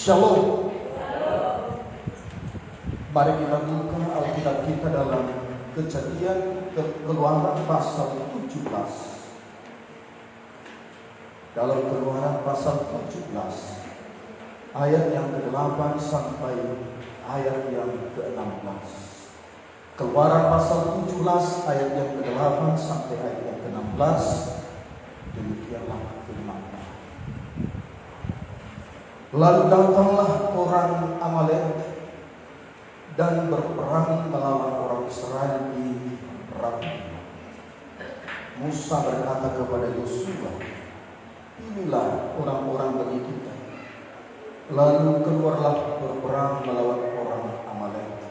Shalom. Mari kita buka Alkitab kita dalam Kejadian Keluaran pasal 17. Dalam Keluaran pasal 17 ayat yang ke-8 sampai ayat yang ke-16. Keluaran pasal 17 ayat yang ke-8 sampai ayat yang ke-16. Demikianlah firman-Nya. Lalu datanglah orang Amalek dan berperang melawan orang Israel di Rabim. Musa berkata kepada Yosua, "Inilah orang-orang bagi kita." Lalu keluarlah berperang melawan orang Amalek.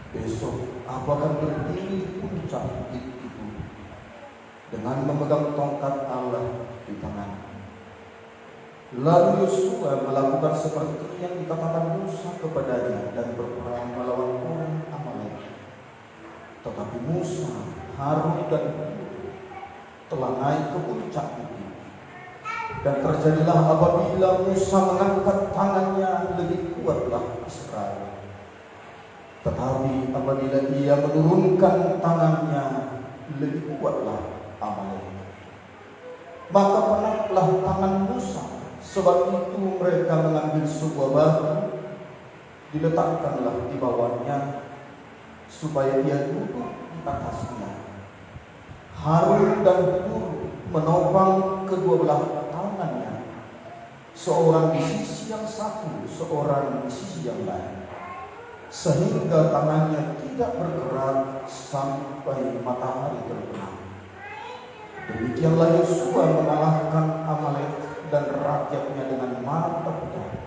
Besok aku akan berdiri di puncak bukit itu dengan memegang tongkat Allah di tangan. Lalu Yosua melakukan seperti yang dikatakan Musa kepadanya dan berperang melawan orang Amalek. Tetapi Musa, Harun dan Hur telah naik ke puncak bukit. Dan terjadilah apabila Musa mengangkat tangannya, lebih kuatlah Israel. Tetapi apabila ia menurunkan tangannya, lebih kuatlah Amalek. Maka penatlah tangan Musa. Sebab itu mereka mengambil sebuah batu, diletakkanlah di bawahnya, supaya dia duduk di atasnya. Harun dan Hur menopang kedua belah tangannya, seorang di sisi yang satu, seorang di sisi yang lain, sehingga tangannya tidak bergerak sampai matahari terbenam. Demikianlah Yosua mengalahkan Amalek dan rakyatnya dengan mata pedang.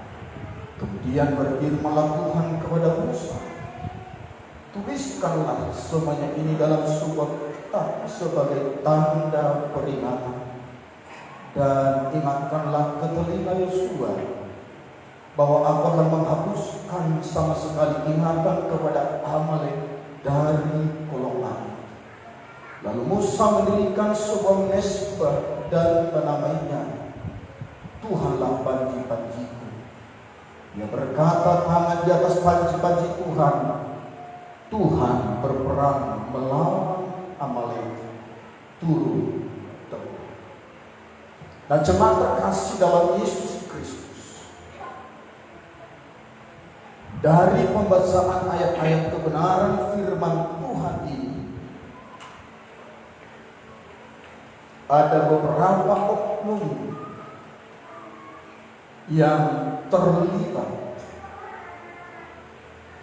Kemudian berfirmanlah Tuhan kepada Musa, "Tuliskanlah semuanya ini dalam sebuah kitab sebagai tanda peringatan, dan ingatkanlah ke telinga Yosua bahwa aku akan menghapuskan sama sekali ingatan kepada Amalek dari kolong langit." Lalu Musa mendirikan sebuah mezbah dan menamainya Tuhanlah panji-panjiku. Dia berkata tangan di atas panji-panji Tuhan. Tuhan berperang melawan Amalek turun temurun. Dan jemaat terkasih dalam Yesus Kristus, dari pembacaan ayat-ayat kebenaran firman Tuhan ini, ada beberapa oknum yang terlibat,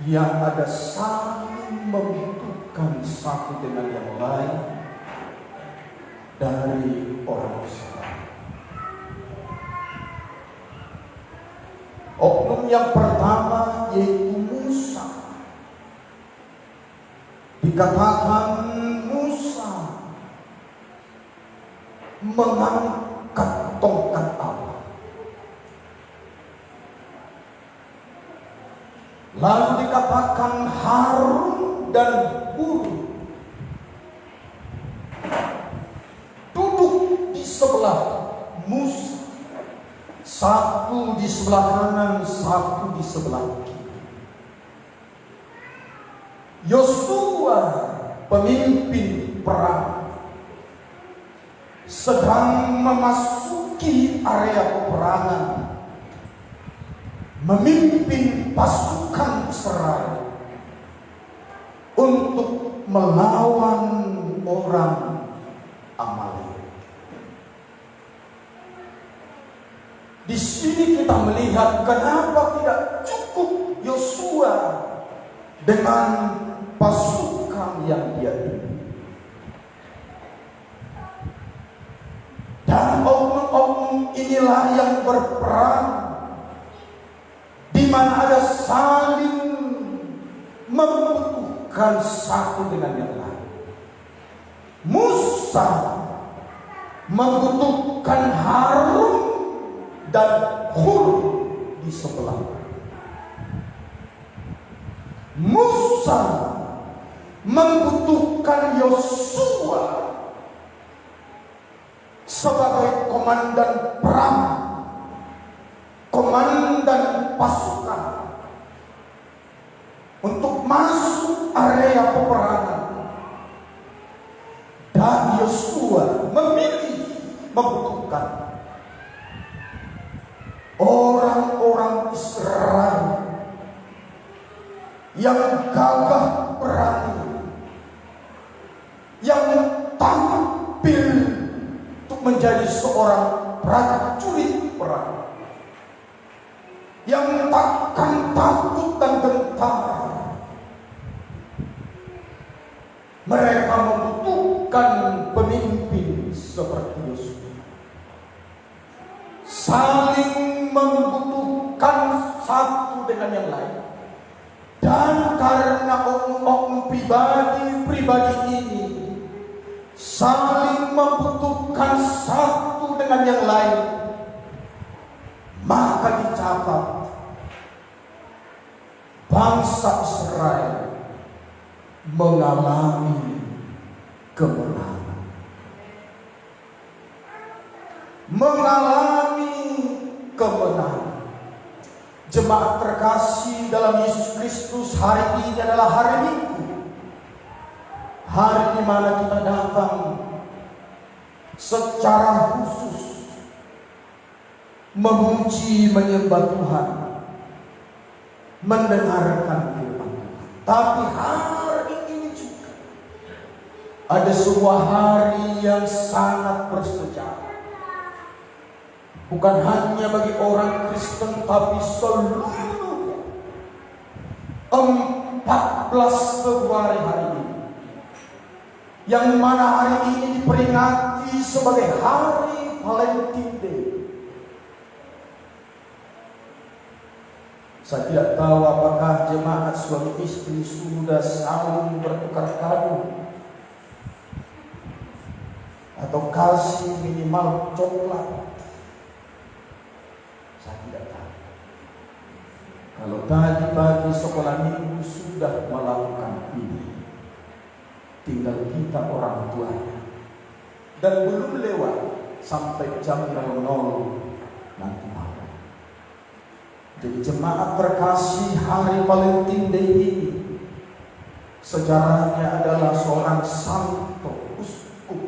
yang ada saling membutuhkan satu dengan yang lain dari orang Israel. Oknum yang pertama yaitu Musa. Dikatakan Musa mengangkat tongkat Allah. Lalu dikatakan Harun dan Hur duduk di sebelah Musa, satu di sebelah kanan, satu di sebelah kiri. Yosua, pemimpin perang, sedang memasuki area peperangan, memimpin pasukan Israel untuk melawan orang Amalek. Di sini kita melihat kenapa tidak cukup Yosua dengan pasukan yang dia pimpin. Dan oknum-oknum inilah yang berperang, di mana ada saling membutuhkan satu dengan yang lain. Musa membutuhkan Harun dan Hur di sebelah. Musa membutuhkan Yosua sebagai komandan perang, komandan pasukan untuk masuk area peperangan. Dan Yosua membutuhkan orang-orang Israel yang gagah berani, yang tampil untuk menjadi seorang prajurit perang, yang takkan takut dan gentar. Mereka membutuhkan pemimpin seperti Yosua, saling membutuhkan satu dengan yang lain. Dan karena oknum pribadi ini saling membutuhkan satu dengan yang lain, maka dicatat bangsa Israel mengalami kemenangan. Jemaat terkasih dalam Yesus Kristus, hari ini adalah hari Minggu, hari di mana kita datang secara khusus memuji, menyembah Tuhan, mendengarkan firman Tuhan. Tapi hari ini juga ada sebuah hari yang sangat bersejarah. Bukan hanya bagi orang Kristen, tapi seluruh 14 Februari hari ini, yang mana hari ini diperingati sebagai Hari Valentine Day. Saya tidak tahu apakah jemaat suami istri sudah saling bertukar kado atau kasih minimal coklat. Saya tidak tahu. Kalau tadi pagi sekolah minggu sudah melakukan ini, tinggal kita orang tuanya, dan belum lewat sampai jam 00 nanti malam. Jadi jemaat terkasih, hari Valentine Day ini sejarahnya adalah seorang santo uskup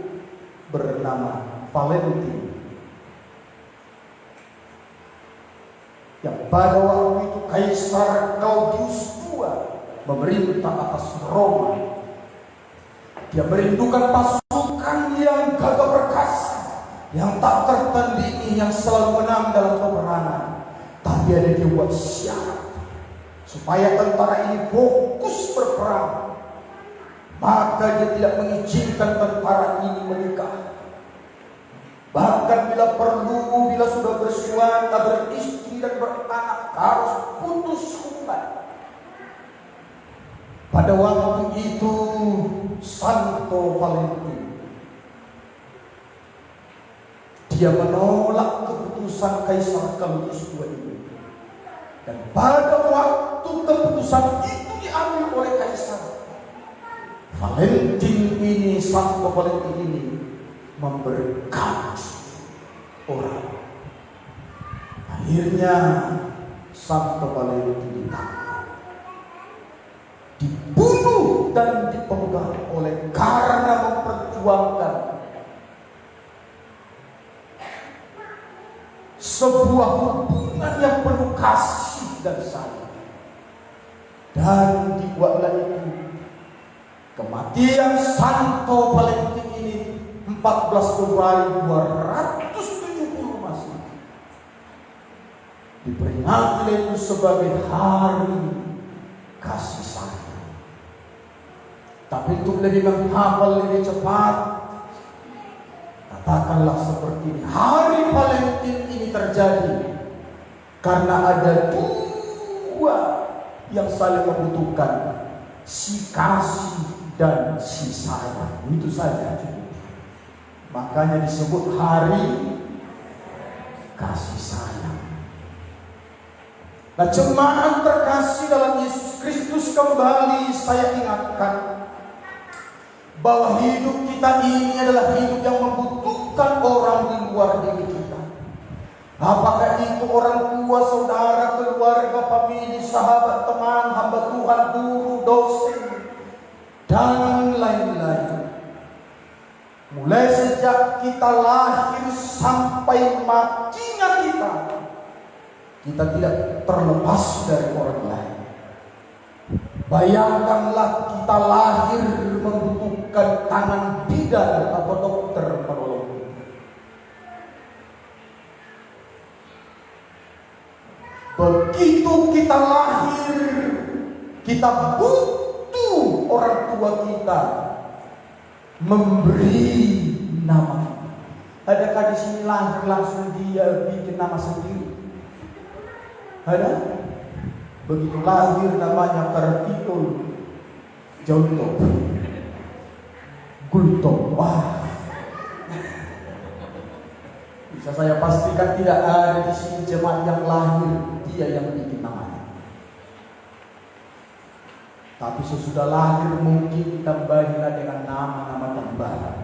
bernama Valentine, yang pada waktu itu Kaisar Claudius II memerintah atas Roma. Dia merindukan pasukan yang gagah perkasa, yang tak tertandingi, yang selalu menang dalam peperangan. Tapi ada dia buat syarat supaya tentara ini fokus berperang. Maka dia tidak mengizinkan tentara ini menikah. Bahkan bila perlu, bila sudah bersuami, beristri dan beranak, harus putus hubungan. Pada waktu itu Santo Valentine, dia menolak keputusan Kaisar Claudius II ini. Dan pada waktu keputusan itu diambil oleh Kaisar, Valentine ini, Santo Valentine ini memberkati orang. Akhirnya Santo Valentine ditangkap, dibunuh dan dipenggal oleh karena memperjuangkan sebuah hubungan yang penuh kasih dan sayang. Dan dibuatlah itu kematian Santo Valentine ini 14 Februari 270 Masehi, diperingati itu sebagai hari kasih sayang. Tapi untuk lebih menghafal lebih cepat, katakanlah seperti ini: Hari Valentine ini terjadi karena ada dua yang saling membutuhkan, si kasih dan si sayang. Itu saja cukup. Makanya disebut hari kasih sayang. Nah, jemaat terkasih dalam Yesus Kristus, kembali saya ingatkan bahwa hidup kita ini adalah hidup yang membutuhkan orang di luar diri kita. Apakah itu orang tua, saudara, keluarga, famili, sahabat, teman, hamba Tuhan, guru, dosen, dan lain-lain. Mulai sejak kita lahir sampai matinya kita tidak terlepas dari orang lain. Bayangkanlah kita lahir membutuhkan tangan bidan atau dokter penolong. Begitu kita lahir, kita butuh orang tua kita memberi nama. Adakah di sini lahir langsung dia bikin nama sendiri? Ada? Begitu lahir namanya Kartito Jonto Gulto. Wah, bisa saya pastikan tidak ada di sini jemaat yang lahir dia yang bikin namanya. Tapi sesudah lahir mungkin tambahlah dengan nama-nama tambahan.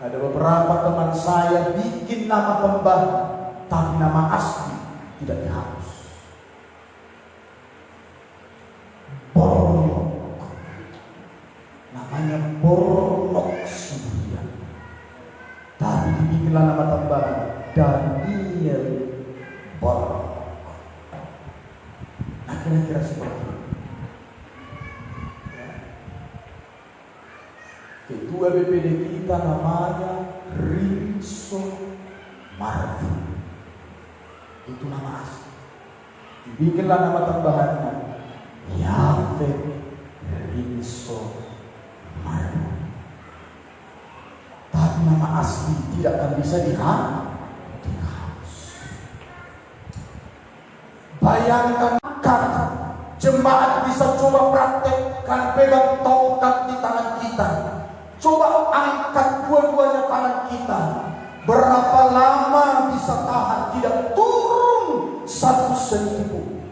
Ada beberapa teman saya bikin nama tambahan, tapi nama asli tidak dihapus. Bornok, namanya Bornok Sibuya, tapi dibikinlah nama tambahan Daniel Bornok. Nah, kira-kira seperti itu. Ketua BPD kita namanya Rinso Marvin. Itu nama asli. Dibikinlah nama tambahannya Yafet Rinso Marvin. Tapi nama asli tidak akan bisa dihapus. Bayangkan jemaat bisa coba praktekkan pegang tongkat di tangan kita. Coba angkat dua-duanya tangan kita. Berapa lama bisa tahan tidak turun 1 senti pun.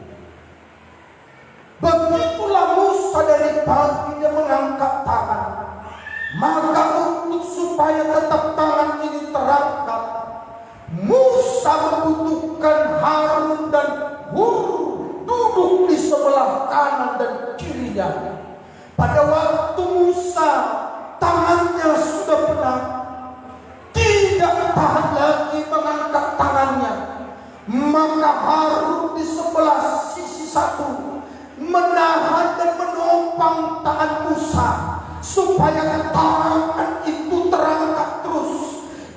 Begitulah Musa dari pagi dia mengangkat tangan. Maka untuk supaya tetap tangan ini terangkat, Musa membutuhkan Harun dan Hur duduk di sebelah kanan dan kirinya. Pada waktu Musa tangannya sudah penuh, tidak tahan lagi mengangkat tangannya, maka Harun di sebelah sisi satu menahan dan menopang tangan Musa supaya tangan itu terangkat terus.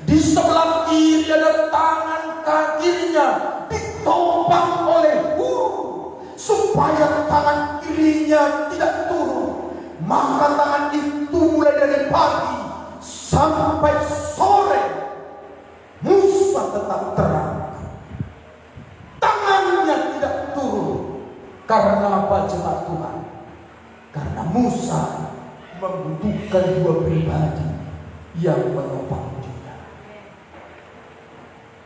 Di sebelah kiri ada tangan kakinya ditopang oleh Hur supaya tangan kirinya tidak turun. Maka tangan itu mulai dari pagi sampai sore Musa tetap terang. Tangannya tidak turun. Karena apa jemaat Tuhan? Karena Musa membutuhkan dua pribadi yang menopang dia.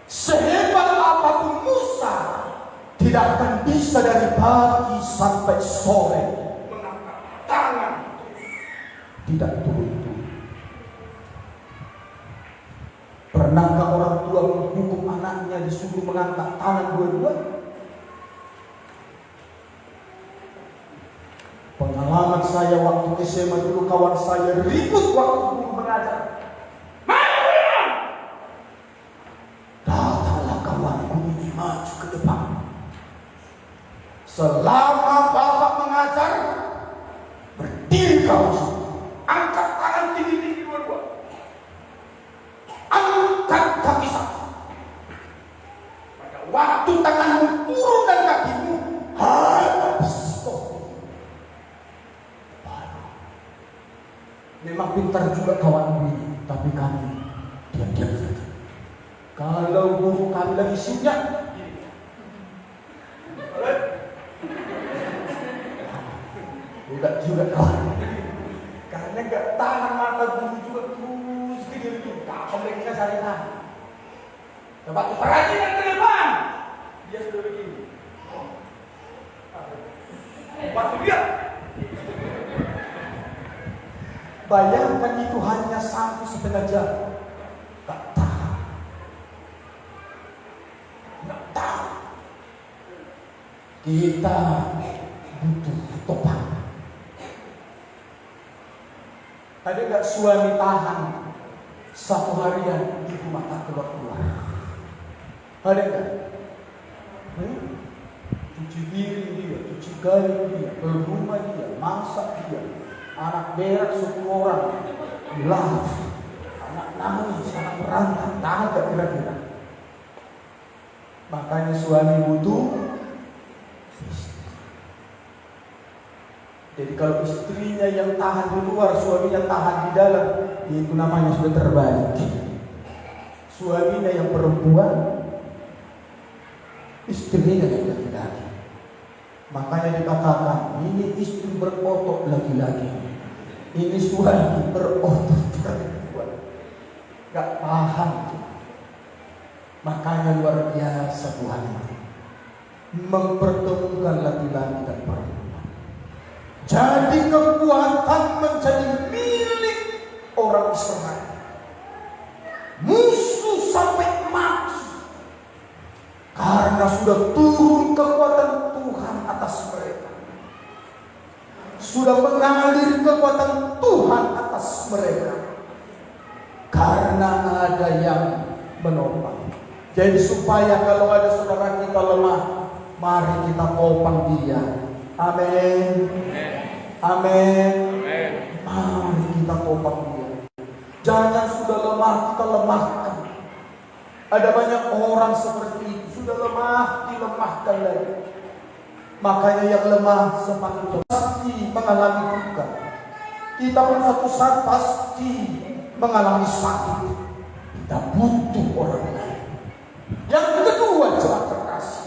Sehebat apapun Musa tidak akan bisa dari pagi sampai sore mengangkat tangan tidak turun-turun. Pernahkah orang tua menghukum anaknya disuruh mengangkat tangan dua-dua? Pengalaman saya waktu SMA dulu, kawan saya ribut waktu guru mengajar. Datanglah kawanku ini maju ke depan. Selama bapak mengajar, berdiri kau, angkat tangan tinggi-tinggi dua-dua. Angkat kaki satu. Pada waktu tanganmu turun dan kakimu habis stop. Memang pintar juga kawan ini, tapi kami diam-diam saja. Kalau guru kami lagi sunyak, tidak juga kawan. Karena gak tahan mata guru juga terus gini-gini. Kapan mereka cari tahan. Coba perhatikan ke depan. Dia sudah begini. Waktu dia. Bayangkan itu hanya 1,5 jam. Tak tahan. Kita butuh topang. Ada nggak suami tahan satu harian ibu mata keluar? Ada nggak? Cuci piring dia, cuci gaya dia, berumah dia, masak dia, anak berak 10 orang, bilang, anak nangis, anak berantem, tahan gak kira-kira? Makanya suami butuh istri. Jadi kalau istrinya yang tahan di luar, suaminya tahan di dalam, itu namanya sudah terbalik. Suaminya yang perempuan, istrinya yang laki-laki. Makanya dikatakan, ini istri berotot laki-laki, ini suami berotot perempuan. Gak paham. Makanya luar biasa Tuhan mempertemukan laki-laki dan perempuan. Jadi kekuatan menjadi milik orang Israel. Musuh sampai mati karena sudah turun kekuatan Tuhan atas mereka. Sudah mengalir kekuatan Tuhan atas mereka karena ada yang menopang. Jadi supaya kalau ada saudara kita lemah, mari kita topang dia. Amin. Amin. Mari kita topang dia. Jangan sudah lemah kita lemahkan. Ada banyak orang seperti itu, sudah lemah dilemahkan lagi. Makanya yang lemah semakin pasti mengalami duka. Kita pun suatu saat pasti mengalami sakit. Kita butuh orang lain. Yang kedua, jemaat terkasih.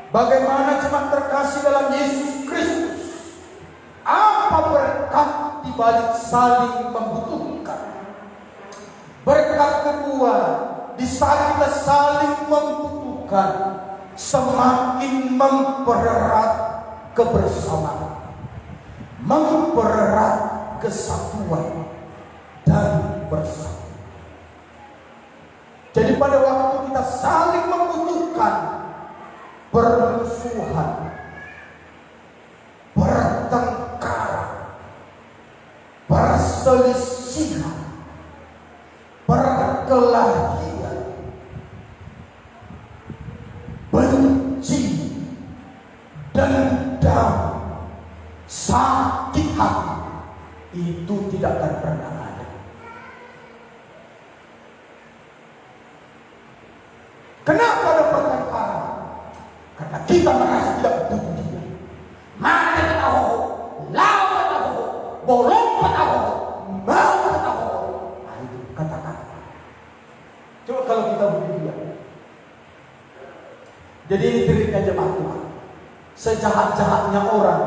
Bagaimana jemaat terkasih dalam Yesus Kristus? Apa berkat di balik saling membutuhkan? Berkat kedua, di saat kita saling membutuhkan, semakin mempererat kebersamaan, mempererat kesatuan dan bersatu. Jadi pada waktu kita saling membutuhkan, permusuhan, pertengkaran, perselisihan, perkelahian, benci, dendam, sakit hati, itu tidak akan pernah ada. Kenapa ada pertengkaran? Karena kita merasa tidak butuh dia. Mana kita tahu, lawan kita tahu, bolong kita tahu, mau kita tahu. Nah itu kata-kata. Coba kalau kita butuh dia. Jadi ini triknya jemaat Tuhan. Sejahat-jahatnya orang,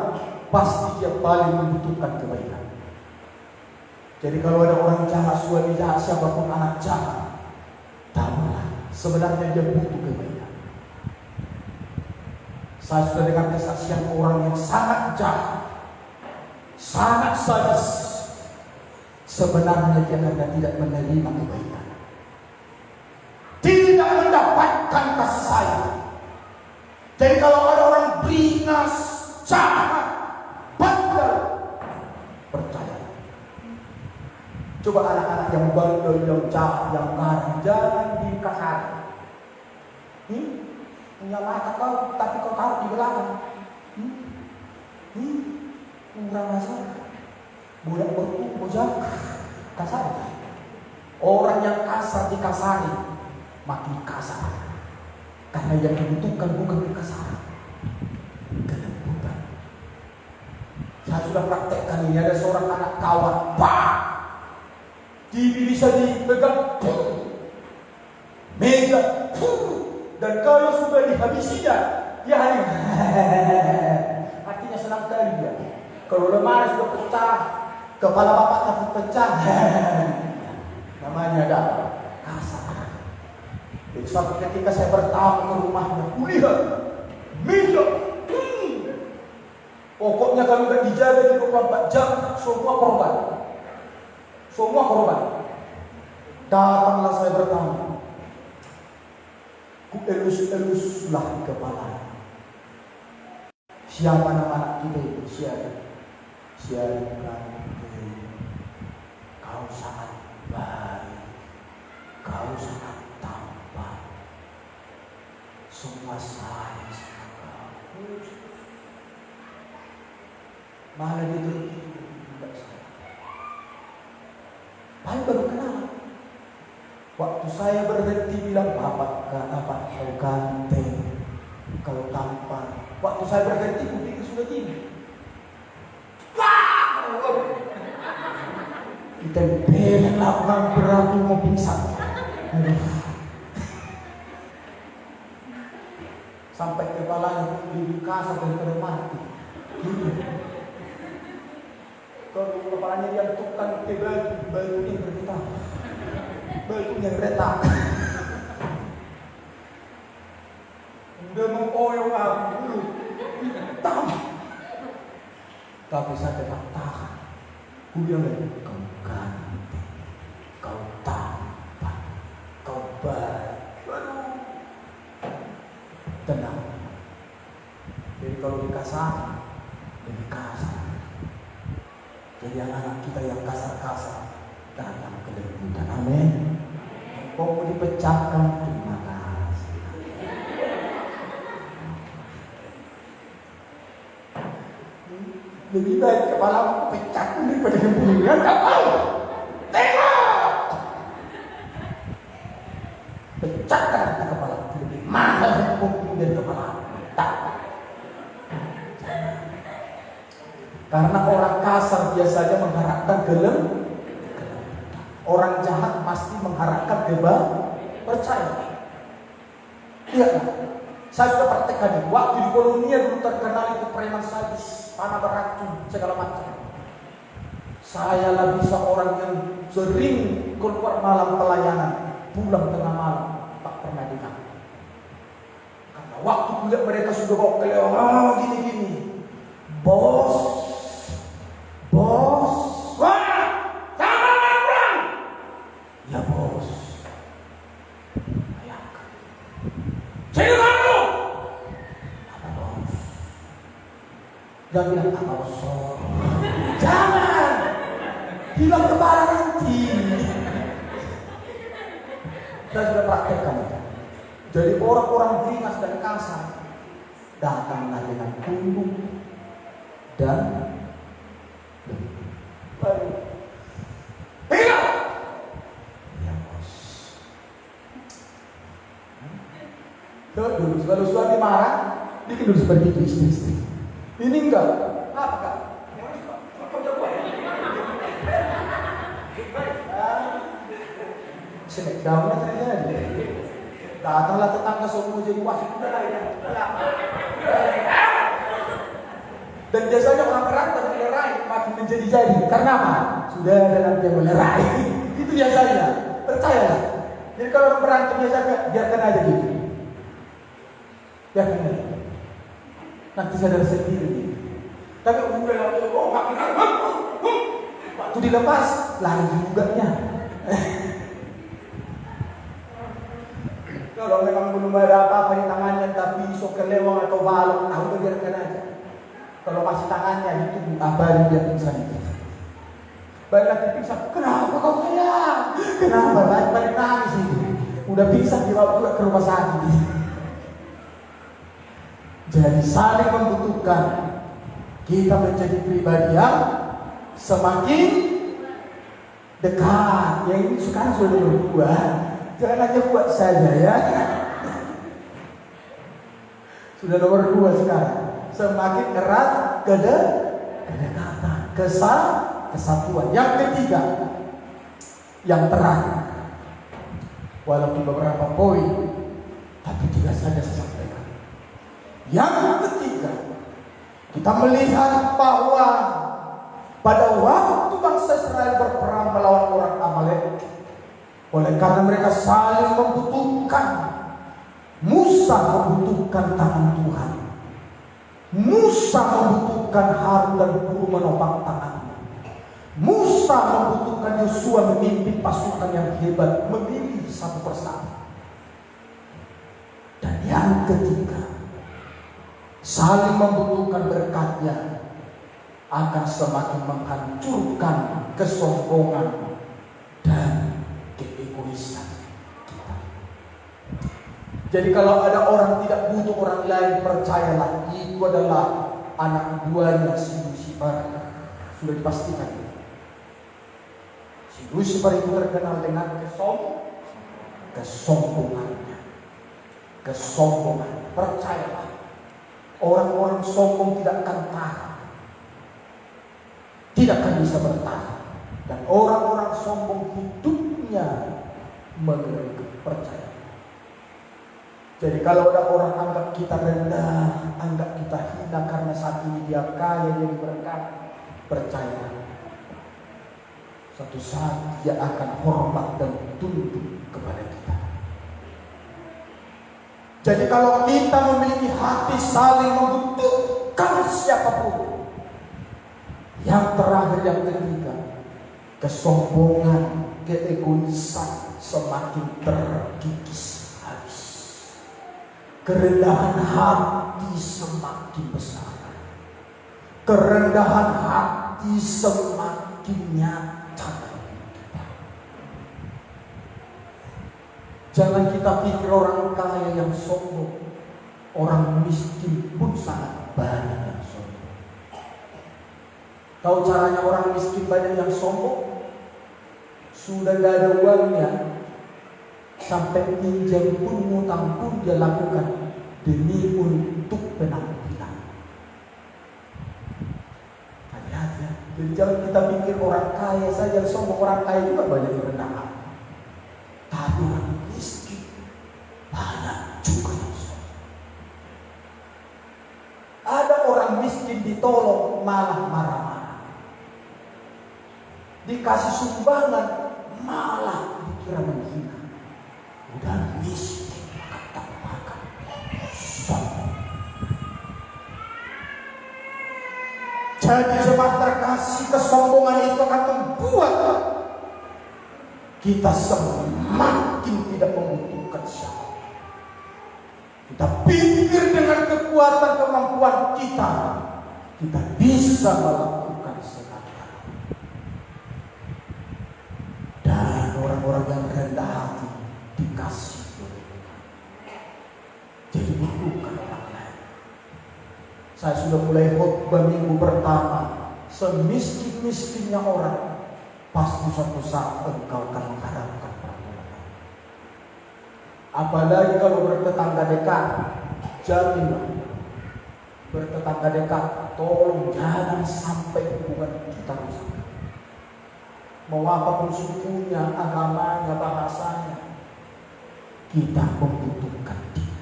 pasti dia paling membutuhkan kebaikan. Jadi kalau ada orang jahat, suami jahat, siapapun anak jahat, tahulah sebenarnya dia butuh kebaikan. Saya sudah dengar kesaksian orang yang sangat jahat, sangat sadis. Sebenarnya dia karena tidak menerima kebaikan, tidak mendapatkan kasih sayang. Jadi kalau ada orang beringas, jahat, bandel, percaya. Coba anak-anak yang bandel, yang jahat, yang marah, jangan dikasari. Punya mata kau, tapi kau taruh di belakang. Kurang ajar. Budak bertubuh, bojak, kasar. Orang yang kasar dikasari, makin kasar. Karena yang dibutuhkan bukan kekasaran, kelembutan. Saya sudah praktekkan ini. Ada seorang anak kawan, TV bisa dipegang, meja, dan kalau sudah dihabisinya, ya artinya senang sekali dia. Kalau lemari sudah pecah, kepala bapaknya pun pecah, namanya ada kasar. Jadi suatu ketika saya bertamu ke rumahnya, kulihat meja, pokoknya kalau nggak dijaga 24 jam, semua korban. Semua korban. Datanglah saya bertamu. Ku elus-eluslah kepala. Siapa nama anak kita itu? Siapa? Kau sangat baik, kau sangat tampan, semua sayang sama kau. Malah dia tidak sayang. Paling baru kenal. Waktu saya berhenti bilang, Bapak kau ganteng, kau tampan. Waktu saya berhenti, aku pikir sudah gini. Ditempelin lapangan berapu mau pingsan. Sampai kepalanya lebih kasar daripada mati. Kalau kepalanya diantukkan ke batunya bergetar, batunya retak. Udah mau koyong aku dulu, hitam. Tapi saya tetap tahan. Ku bilang, kau ganteng, kau tampan, kau baik. Tenang. Jadi kalau dikasar, lebih kasar. Jadi anak-anak kita yang kasar-kasar, datang kelembutan. Amin. Kau mau dipecahkan, terima kasih. Lebih baik kepala pecah daripada kebunuhan. Apa? Tengok! Pecahkan kepala lebih mahal dari kepala. Tak. Karena orang kasar biasanya mengharapkan gelem. Orang jahat pasti mengharapkan percaya. Iya. Saya sudah praktekkan. Waktu di Kolonia dulu terkenal itu preman sadis, panah beracun, segala macam. Saya lah bisa orang yang sering keluar malam pelayanan, pulang tengah malam, tak pernah ditangkap. Karena waktu kulihat mereka sudah bawa kelewat, gini-gini. Bos, wah, jangan orang. Ya bos, ayahkan. Saya kamu. Apa bos? Jangan bilang apa bos. Jangan. Hilang kepala nanti. Saya sudah praktekkan itu. Jadi orang-orang beringas dan kasar datanglah dengan punduk dan hilang. Ya bos. Dulu kalau suami marah, bikin dulu seperti itu istri-istri. Ini enggak. Apa kak? Smackdown terjadi. Datanglah tetangga semua jadi wasit. Dan biasanya orang berantem melerai makin menjadi-jadi. Karena apa? Sudah ada nanti yang melerai. Itu biasanya. Percayalah. Jadi kalau orang berantem biasanya biarkan aja gitu. Biarkan aja. Nanti sadar sendiri gitu. Tapi udah makin waktu dilepas lari juga-nya. Kalau memang belum ada apa-apa di tangannya, tapi sok kelewang atau balok, udah biarkan aja. Kalau masih tangannya itu apa dia pingsan itu. Banyak pingsan. Kenapa kau sayang? Kenapa? Banyak nangis itu. Udah pingsan dibawa juga ke rumah sakit. Jadi saling membutuhkan. Kita menjadi pribadi yang semakin dekat. Yang ini sekarang sudah berdua. Jangan aja buat saja ya. Sudah nomor 2 sekarang. Semakin erat kedekatan, kesatuan. Yang ketiga, yang terakhir. Walaupun beberapa poin, tapi 3 saja saya sampaikan. Yang ketiga, kita melihat bahwa pada waktu bangsa Israel berperang melawan orang Amalek, oleh karena mereka saling membutuhkan, Musa membutuhkan tangan Tuhan. Musa membutuhkan Harun dan Hur menopang tangannya. Musa membutuhkan Yosua memimpin pasukan yang hebat, memilih satu persatu. Dan yang ketiga, saling membutuhkan berkatnya akan semakin menghancurkan kesombongan dan keegoisan kita. Jadi kalau ada orang tidak butuh orang lain, percayalah itu adalah anak buahnya si Lucifer. Sudah dipastikan. Si Lucifer itu terkenal dengan kesombongannya. Kesombongan. Percayalah, orang-orang sombong tidak akan tahan, tidak akan bisa bertahan. Dan orang-orang sombong hidupnya mengerikan. Percaya. Jadi kalau ada orang anggap kita rendah, anggap kita hina karena saat ini dia kaya, dia diberkati, percayalah, suatu saat dia akan hormat dan tunduk kepada kita. Jadi kalau kita memiliki hati saling membutuhkan siapapun, yang terakhir, yang ketiga, kesombongan, keegoisan semakin terkikis habis. Kerendahan hati semakin besar. Kerendahan hati semakin nyata. Jangan kita pikir orang kaya yang sombong. Orang miskin pun sangat banyak yang sombong. Tahu caranya orang miskin banyak yang sombong? Sudah gak ada uangnya, sampai pinjam pun, ngutang pun dia lakukan demi untuk penampilan. Hati-hati ya. Jadi jangan kita pikir orang kaya saja sombong. Orang kaya juga banyak yang rendah hati. Tapi orang miskin banyak juga yang sombong. Ada orang miskin ditolong malah marah-marah. Dikasih sumbangan malah dikira menghina. Udah miskin tak makan. Sombong. Jadi jemaat terkasih, kesombongan itu akan membuat kita semakin tidak membutuhkan siapa. Kita pikir dengan kekuatan kemampuan kita bisa melakukan segala. Dan orang-orang yang rendah hati dikasih. Jadi butuhkan orang lain. Saya sudah mulai khotbah minggu pertama. Semiskin-miskinnya orang, pasti suatu saat engkau akan mengharapkan pertolongan. Apalagi kalau bertetangga dekat, jaminlah. Bertetangga dekat, tolong jangan sampai hubungan kita rusak. Mau apapun sukunya, agamanya, bahasanya, kita membutuhkan dia.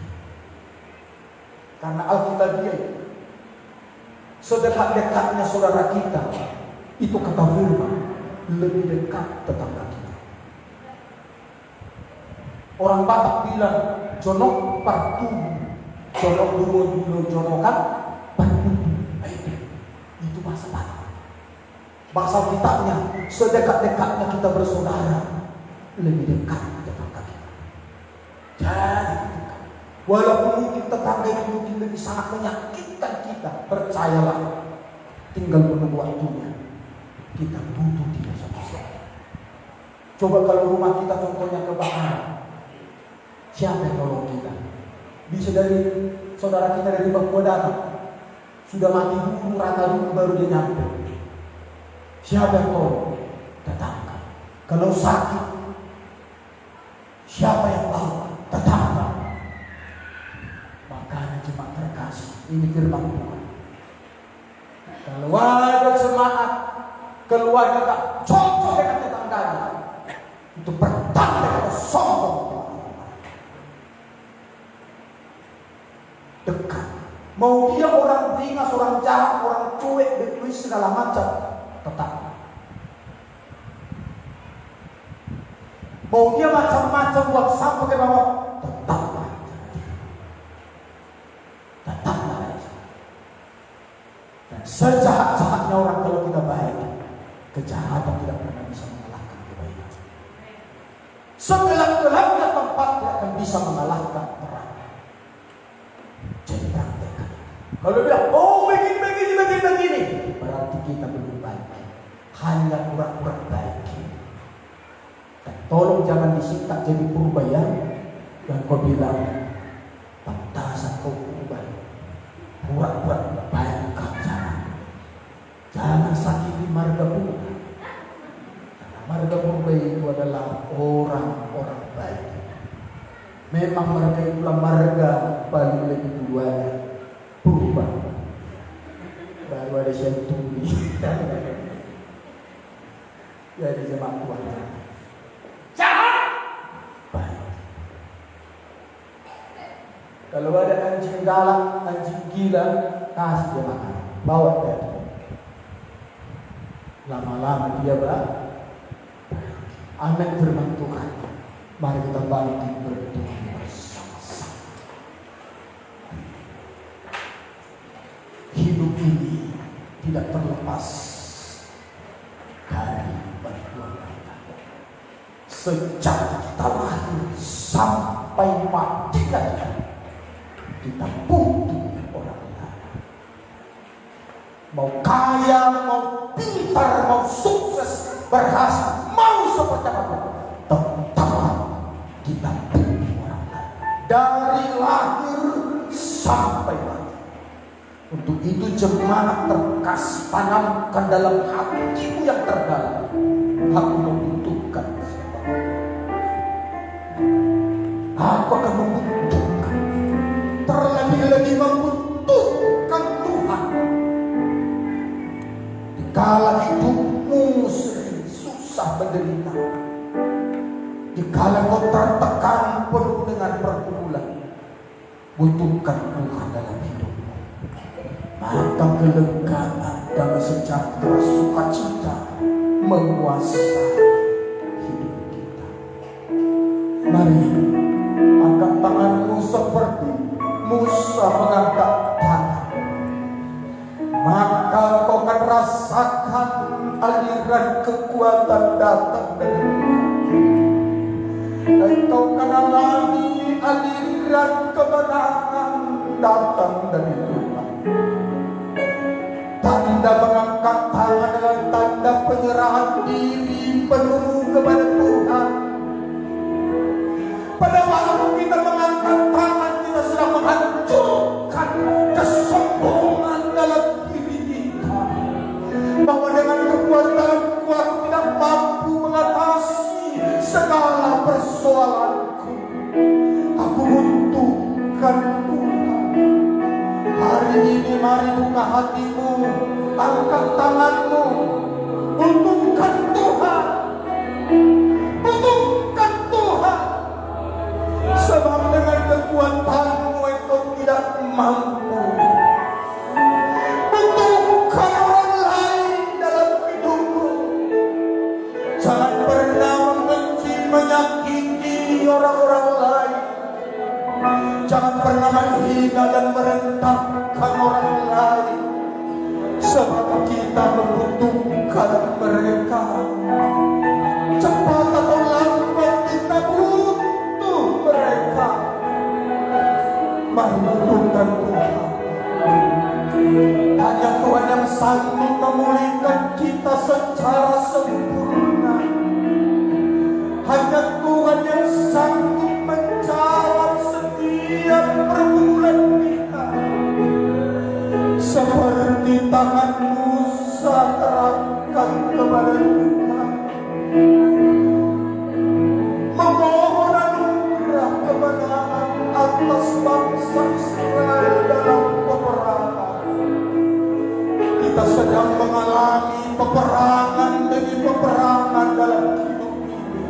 Karena Alkitabiah, sedekat-dekatnya saudara kita, itu kata firman, lebih dekat tetangga kita. Orang Batak bilang, jonok partubu, jonok dulu jonokan partubu. Itu bahasa Batak. Bahasa kitabnya, sedekat-dekatnya kita bersaudara, lebih dekat tetangga kita. Jadi, walaupun mungkin tetangga itu mungkin lebih sangat menyakitkan kita, percayalah, tinggal menunggu waktunya. Kita butuh dia satu-satu. Coba kalau rumah kita contohnya kebakaran, siapa yang nolong kita? Bisa dari saudara kita dari Papua datang, sudah mati dulu, rata dulu baru dia nyampe. Siapa yang tolong? Tetangga. Kalau sakit, siapa yang bawa? Tetangga. Makanya jemaat terkasih, ini firman Tuhan. Kalau ada jemaat keluarga tak cocok dengan tetangganya, itu pertanda kita sombong. Dekat. Mau dia orang beringas, orang jahat, orang cuek, begitu segala macam, tetap. Mau dia macam-macam buat sampah ke bawah, tetaplah. Tetaplah. Dan sejahat-jahatnya orang kalau kita baik, kejahatan tidak pernah bisa mengalahkan kebaikan. Segelap-gelapnya tempat tidak akan bisa mengalahkan terang. Jadi praktekkan. Kalau bilang, oh begini, berarti kita belum baik. Hanya pura-pura baik. Dan tolong jangan disingkat jadi purba ya. Yang kau bilang, pantasan kau purba. Pura-pura baik jangan. Jangan sakiti marga purba. Karena marga purba itu adalah orang-orang baik. Memang marga itulah marga paling lebih duluan. Purba baru ada Syantuni jadi jemaat Tuhan jahat baik. Kalau ada anjing galak, anjing gila, kasih dia makan, bawa dia. Lama-lama dia amin firman Tuhan. Mari kita bangkit berdoa bersama-sama. Hidup ini tidak terlepas dari perjuangan kita. Sejak kita lahir sampai mati kita butuh orang lain. Mau kaya, mau pintar, mau sukses, berhasil, mau seperti apapun, tetap kita butuh orang lain. Dari lahir sampai mati. Untuk itu jemaat terkasih tanamkan dalam hatimu yang terdalam. Aku membutuhkan siapa? Aku akan membutuhkan. Terlebih-lebih membutuhkan Tuhan. Dikala hidupmu sering susah menderita. Dikala kau tertekan penuh dengan pergumulan. Butuhkan Tuhan dalam hidup. Maka kelegaan dan sejahtera sukacita menguasai hidup kita. Mari angkat tanganmu seperti Musa mengangkat tangan. Maka kau akan rasakan aliran kekuatan datang dari Tuhan. Dan kau akan alami aliran kemenangan datang dari Tuhan. Tanda mengangkat tangan dengan tanda penyerahan diri penuh kepada Tuhan. Pada waktu kita mengangkat tangan, kita sedang menghancurkan kesombongan dalam diri kita. Bahwa dengan kekuatanku aku tidak mampu mengatasi segala persoalanku. Aku butuhkan Tuhan. Hari ini mari buka hatimu, angkat tanganmu, butuhkan Tuhan, butuhkan Tuhan. Sebab dengan kekuatanmu itu tidak mampu. Butuhkan orang lain dalam hidupmu. Jangan pernah membenci, menyakiti orang-orang lain. Jangan pernah menghina dan merendahkan orang lain. Sebab kita membutuhkan mereka. Cepat atau lambat kita butuh mereka. Mari butuhkan Tuhan. Hanya Tuhan yang sanggup memulihkan kita secara sempurna. Hanya Tuhan yang sanggup menjawab setiap pergumulan kita. Seperti tangan Musa terangkat kepada Tuhan, memohon anugerah kemenangan atas bangsa Israel dalam peperangan. Kita sedang mengalami peperangan demi peperangan dalam hidup ini.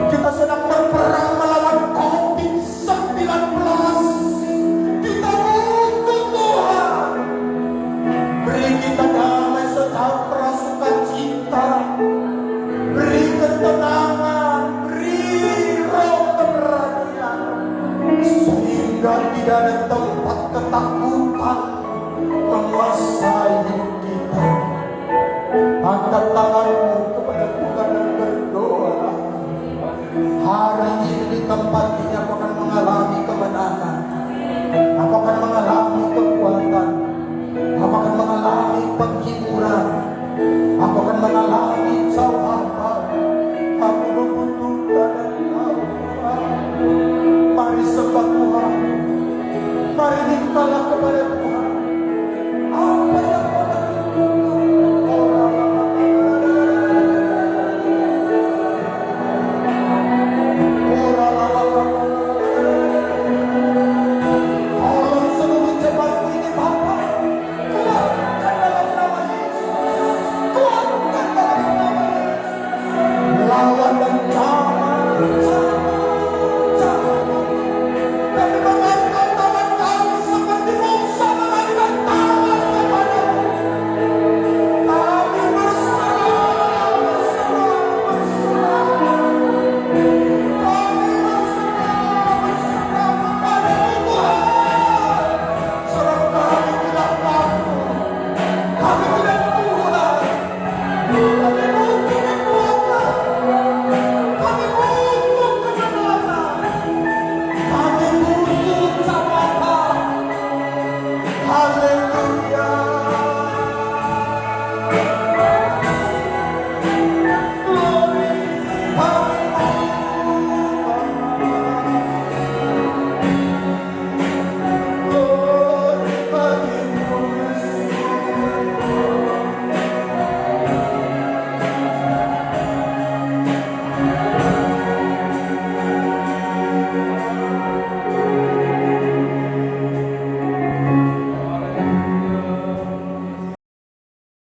Kita sedang berperang melawan COVID-19. Kita butuh Tuhan. Beri kita damai sejahtera sukacita. Beri ketenangan. Beri roh keberanian. Sehingga tidak ada tempat ketakutan menguasai hidup kita. Angkat tanganmu kepada Tuhan dan berdoa. Hari ini di tempat ini aku akan mengalami kemenangan. Aku akan mengalami kekuatan. pada